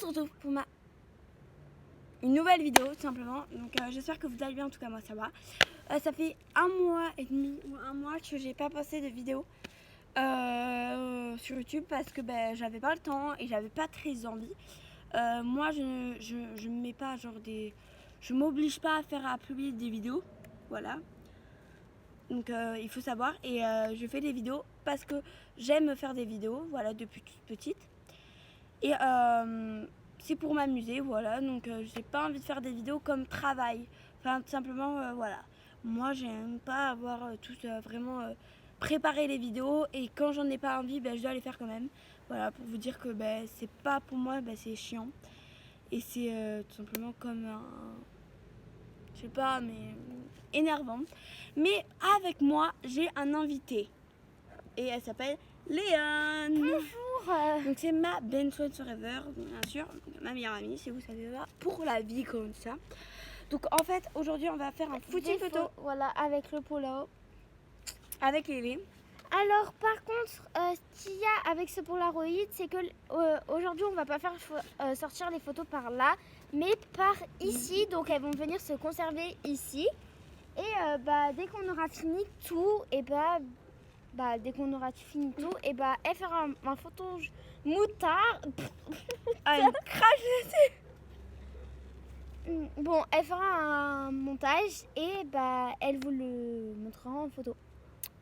on se retrouve pour une nouvelle vidéo tout simplement. Donc j'espère que vous allez bien, en tout cas moi ça va. Ça fait 1 mois et demi ou 1 mois que j'ai pas posté de vidéo sur YouTube parce que j'avais pas le temps et j'avais pas très envie. Moi je me mets pas genre je m'oblige pas à publier des vidéos, voilà. Donc il faut savoir, et je fais des vidéos parce que j'aime faire des vidéos, voilà, depuis toute petite. Et c'est pour m'amuser, voilà, donc j'ai pas envie de faire des vidéos comme travail. Enfin, tout simplement, voilà. Moi, j'aime pas avoir vraiment préparé les vidéos, et quand j'en ai pas envie, je dois les faire quand même. Voilà, pour vous dire que c'est pas pour moi, c'est chiant. Et c'est tout simplement comme un... je sais pas, mais énervant. Mais avec moi, j'ai un invité. Et elle s'appelle Léane. Bonjour. Donc c'est ma best friend forever, bien sûr, ma meilleure amie, si vous savez pas, pour la vie comme ça. Donc en fait, aujourd'hui, on va faire un footing photo Voilà, avec le polo. avec Lélé. Alors par contre, ce qu'il y a avec ce Polaroid, c'est que aujourd'hui on va pas faire sortir les photos par là, mais par ici. Donc elles vont venir se conserver ici. Et dès qu'on aura fini tout, et dès qu'on aura fini tout, et elle fera un photo moutard. Ah, elle crache dessus. Bon, elle fera un montage et elle vous le montrera en photo.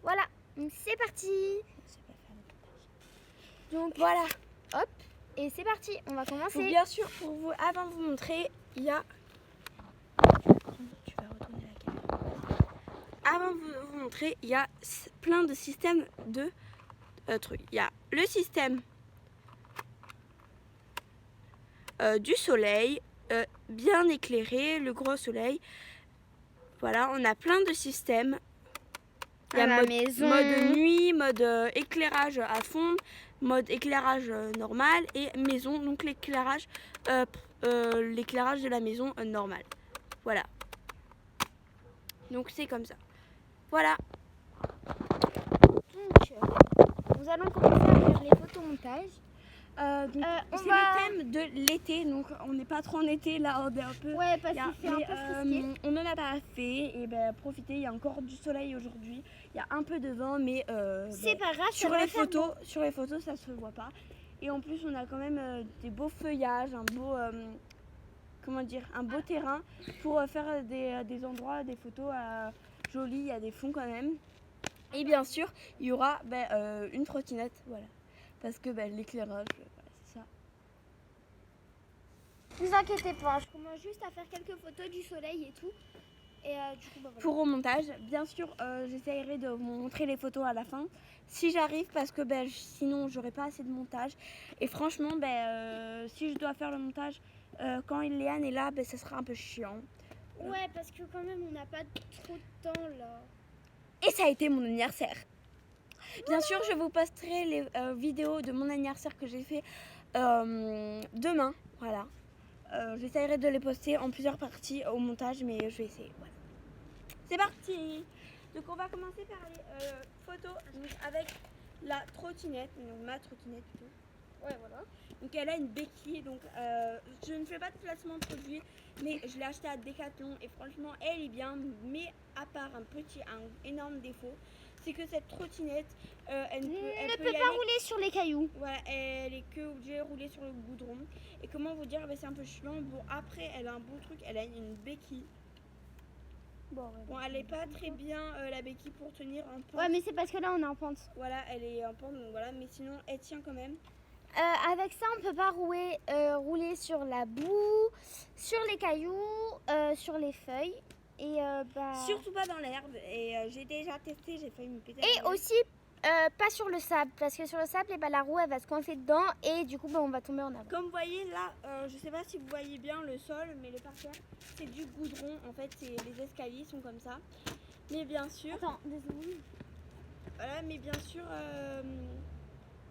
Voilà, c'est parti. Donc voilà. Hop, et c'est parti, on va commencer. Donc bien sûr, avant de vous montrer, il y a... Tu vas retourner la caméra. Avant de vous montrer, il y a plein de systèmes de trucs. Il y a le système du soleil, bien éclairé, le gros soleil. Voilà, on a plein de systèmes. Il y a mode nuit, mode éclairage à fond, mode éclairage normal et maison, donc l'éclairage de la maison normal. Voilà. Donc c'est comme ça. Voilà. Donc, nous allons commencer à faire les photomontages. C'est le thème de l'été, donc on n'est pas trop en été là, on est un peu... Ouais, parce qu'il fait un peu frisqué. On n'en a pas fait, et profitez, il y a encore du soleil aujourd'hui, il y a un peu de vent, mais c'est pas grave, sur les photos ça se voit pas. Et en plus on a quand même des beaux feuillages, un beau un beau terrain pour faire des endroits, des photos jolies, il y a des fonds quand même. Et bien sûr il y aura une trottinette, voilà, parce que l'éclairage, c'est ça. Ne vous inquiétez pas, je commence juste à faire quelques photos du soleil et tout. Et du coup, voilà. Pour au montage, bien sûr, j'essaierai de vous montrer les photos à la fin, si j'arrive, parce que sinon j'aurai pas assez de montage. Et franchement, si je dois faire le montage quand Léane est là, ça sera un peu chiant. Ouais, parce que quand même, on n'a pas trop de temps là. Et ça a été mon anniversaire. Bien sûr, je vous posterai les vidéos de mon anniversaire que j'ai fait demain. Voilà. J'essaierai de les poster en plusieurs parties au montage, mais je vais essayer. Voilà. C'est parti. Donc on va commencer par les photos avec la trottinette, donc ma trottinette plutôt. Ouais, voilà. Donc elle a une béquille, donc je ne fais pas de placement de produit, mais je l'ai acheté à Decathlon et franchement elle est bien, mais à part un énorme défaut, c'est que cette trottinette, elle ne peut pas rouler sur les cailloux. Voilà, elle est que obligée de rouler sur le goudron. Et comment vous dire, c'est un peu chiant. Bon, après, elle a un bon truc, elle a une béquille. Bon, elle est pas très bien la béquille pour tenir en pente. Ouais, mais c'est parce que là on est en pente. Voilà, elle est en pente, donc voilà, mais sinon elle tient quand même. Avec ça, on peut pas rouler sur la boue, sur les cailloux, sur les feuilles. Et surtout pas dans l'herbe. Et j'ai déjà testé, j'ai failli me péter. Et aussi pas sur le sable, parce que sur le sable, la roue elle va se coincer dedans et du coup on va tomber en avant. Comme vous voyez là, je sais pas si vous voyez bien le sol, mais le parterre c'est du goudron. En fait, les escaliers sont comme ça. Mais bien sûr. Attends, 2 secondes. Voilà, mais bien sûr,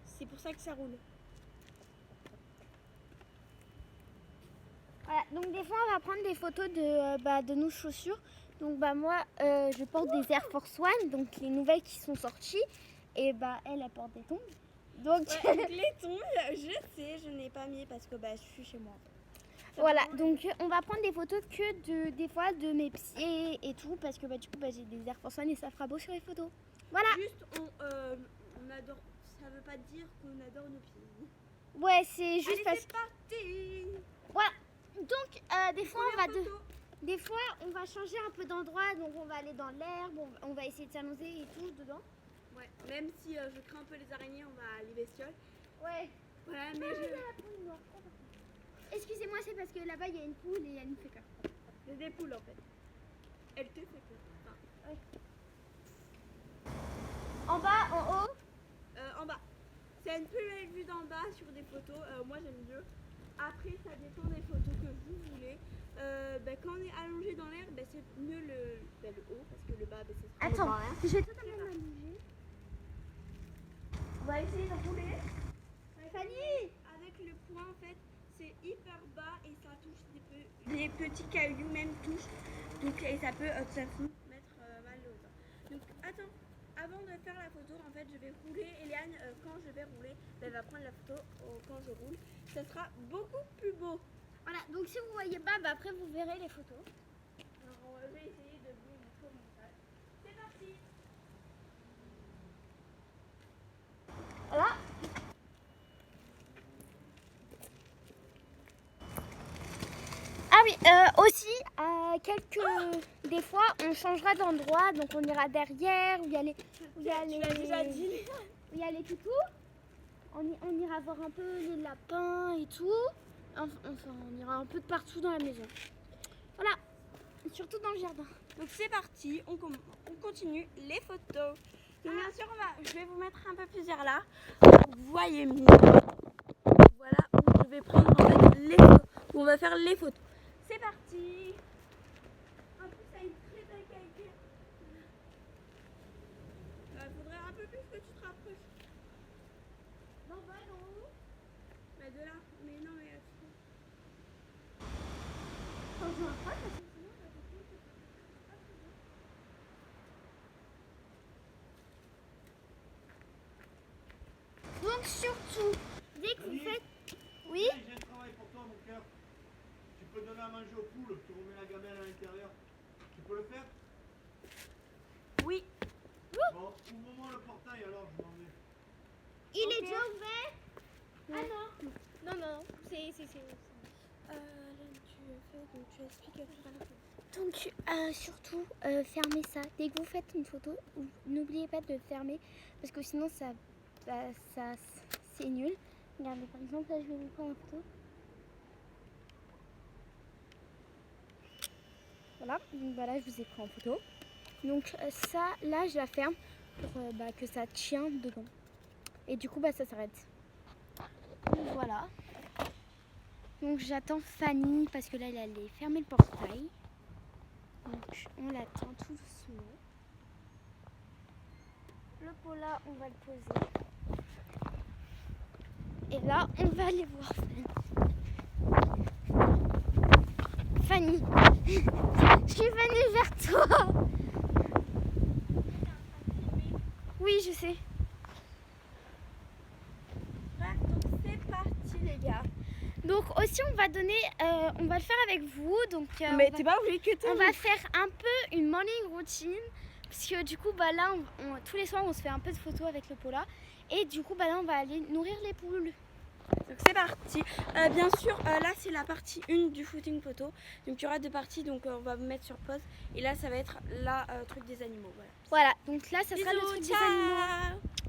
c'est pour ça que ça roule. Voilà, donc des fois on va prendre des photos de nos chaussures. Donc moi je porte des Air Force One, donc les nouvelles qui sont sorties. Et elle porte des tongs. Donc les tongs, je sais, ai pas mis parce que je suis chez moi. Voilà, donc on va prendre des photos que des fois de mes pieds et tout parce que du coup j'ai des Air Force One et ça fera beau sur les photos. Voilà. Juste on adore, ça veut pas dire qu'on adore nos pieds. Ouais, c'est juste Allez, parce c'est parti. Voilà. Donc des fois Photo. des fois on va changer un peu d'endroit, donc on va aller dans l'herbe, on va essayer de s'amuser et tout dedans. Ouais, même si je crains un peu les araignées, on va à les bestioles. Ouais. Voilà, mais Excusez-moi, c'est parce que là-bas il y a une poule et elle nous fait peur. j'ai des poules en fait. Elle te fait peur. Enfin, En bas, en haut. en bas. C'est une plus belle vue d'en bas sur des photos. Moi j'aime mieux. Après, ça dépend des photos que vous voulez. Quand on est allongé dans l'air, c'est mieux le haut parce que le bas, c'est Attends, je vais totalement m'allonger. On va essayer de rouler. Fanny! Avec le poing, en fait, c'est hyper bas et ça touche des petits cailloux, même touche. Donc, et ça peut mettre mal au dos. Donc, attends, avant de faire la photo, en fait, je vais rouler. Eliane, quand je vais rouler, elle va prendre la photo quand je roule. Ça sera beaucoup plus beau. Voilà, donc si vous voyez pas, après vous verrez les photos. Alors, je vais essayer de vous montrer au montage. C'est parti! Voilà. Ah oui, aussi, des fois, on changera d'endroit, donc on ira derrière, où il y a les toutous. On ira voir un peu les lapins et tout. Enfin, on ira un peu de partout dans la maison. Voilà, surtout dans le jardin. Donc c'est parti, on continue les photos. Donc, bien sûr, je vais vous mettre un peu plus vers là. Vous voyez mieux. Voilà où je vais prendre en fait les photos. Où on va faire les photos. C'est parti. En plus, ça a une très belle qualité. Il faudrait un peu plus que tu te rapproches. Non, bah non. De là. Mais non, mais Quand je m'approche, parce que sinon, donc surtout, dès que vous faites... Oui. J'ai un travail pour toi, mon cœur. Tu peux donner à manger aux poules, tu remets la gamelle à l'intérieur. Tu peux le faire? oui. Bon, ouvre-moi le portail alors, je m'en vais. Il est Ok. déjà ouvert? Ah non. Non, c'est... Tu expliques tout à l'heure. Donc surtout, fermez ça. Dès que vous faites une photo, n'oubliez pas de fermer parce que sinon ça c'est nul. Regardez, par exemple, là je vais vous prendre une photo. Voilà, donc voilà, je vous ai pris en photo. Donc ça, là, je la ferme pour que ça tient dedans. Et du coup, ça s'arrête. Donc voilà. Donc j'attends Fanny parce que là, elle allait fermer le portail. Donc on l'attend tout doucement. Le pot là, on va le poser. Et là, on va aller voir Fanny. Fanny, je suis venue vers toi. Oui, je sais. Bref, donc c'est parti les gars. Donc aussi, on va le faire avec vous. Donc Mais t'es pas obligé que on va faire un peu une morning routine. Parce que du coup, là, tous les soirs, on se fait un peu de photos avec le pot là. Et du coup, là, on va aller nourrir les poules. Donc c'est parti. Bien sûr, là c'est la partie 1 du shooting photo. Donc il y aura deux parties, donc on va vous mettre sur pause. Et là ça va être la truc des animaux. Voilà. Voilà, donc là, ça sera le Bisous, truc des ciao. animaux.